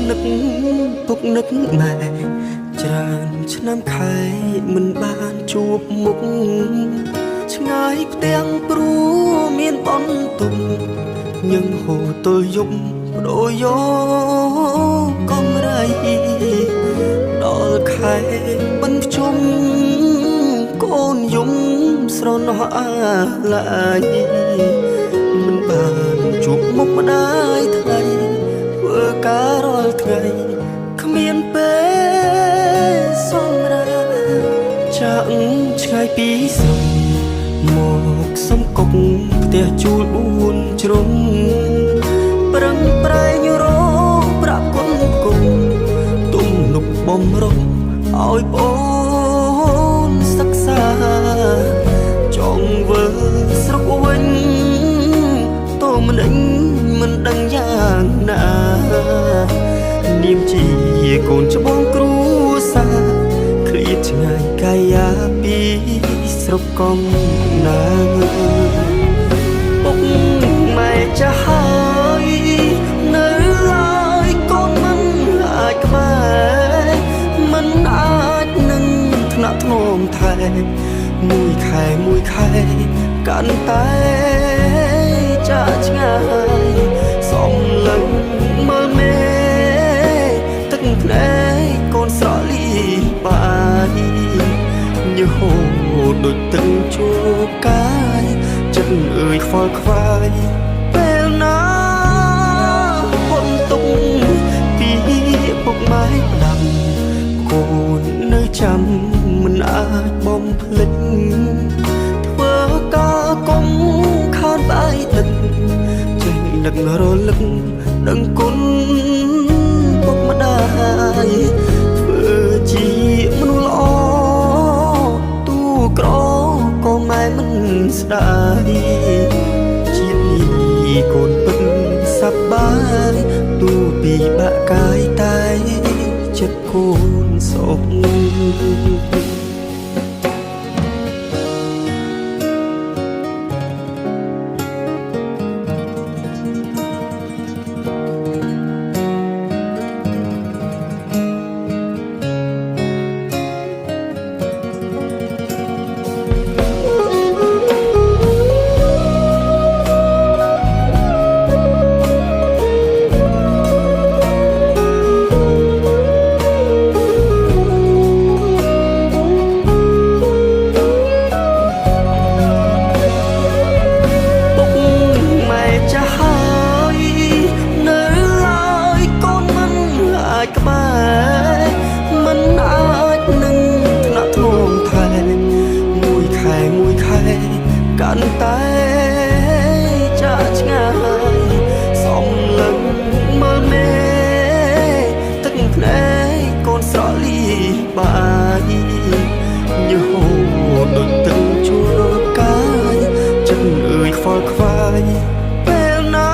នឹកពុកនឹកម៉ែច្រើនឆ្នាំខែមិនបានជួបមុខឆ្ងាយផ្ទាំងព្រួមានបនទុំញឹងហូរទល់យប់បដូរយកកំរៃដល់ខែមិនជុំកូនយំស្រណោះអាឡាយមិនបានជួបមុខម្ដាយថ្ងៃធ្វើការរាល់ថ្ងៃគ្មានពេលសម្រាប់ចាក់ឆ្ងាយពីស្រុកមកសំកុកផ្ទះជួល4ជ្រុងប្រឹងប្រែងរកប្រាក់គុណគុំទំនុកបំរុងឲ្យបងសិក្សាចង់វើស្រុកវិញតោមិនដឹងមិនដឹងយ៉ាងណានាមជាកូនច្បងគ្រួសារឃ្លាតឆ្ងាយកាយាពីស្រុកកំណើតពុកម៉ែចាស់ហើយនៅឡើយកូនមិនអាចក្បែរមិនអាចនឹងថ្នាក់ធ្នមថែមួយខែកាន់តែចាឆ្ងាយសំឡឹងមើលមេទឹកភ្នែកកូនស្រលីបាយញើហូរដូចទឹកជួកាយចិត្តអើយខ្វល់ខ្វាយពេលណាហត់ទុកពីពុកម៉ែផ្ដាំកូននៅចាំមិនអាចបំភ្លេចធ្វើការកុំខានបាយទឹកចេញនឹករលឹកដឹងគុណពុកម្ដាយធ្វើជាមនុស្សល្អទូក្រក៏ម៉ែមិនស្ដាយជាតិនេះកូនពិតសប្បាយទូពីបាក់កាយតែចិត្តកូនសុខកាន់តែចាឆ្ងាយសំឡឹងមើលមេទឹកភ្នែកកូនស្រលីបាយញើហូរដូចទឹកជួកាយចិត្តអើយខ្វល់ខ្វាយពេលណា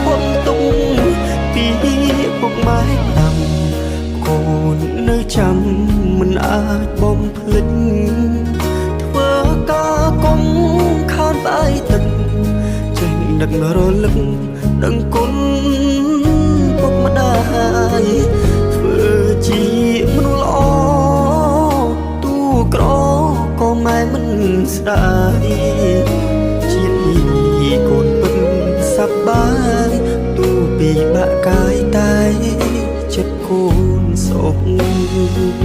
ហត់ទុកពីពុកម៉ែដាំកូននៅចាំមិនអាចបំភ្លេចកុំខានបាយទឹកចេញនឹករលឹកដឹងគុណពុកម្ដាយធ្វើជាមនុស្សល្អទូក្រក៏ម៉ែមិនស្ដាយជាតិនេះកូនពិតសប្បាយទូពីបាក់កាយតែចិត្តកូនសុខ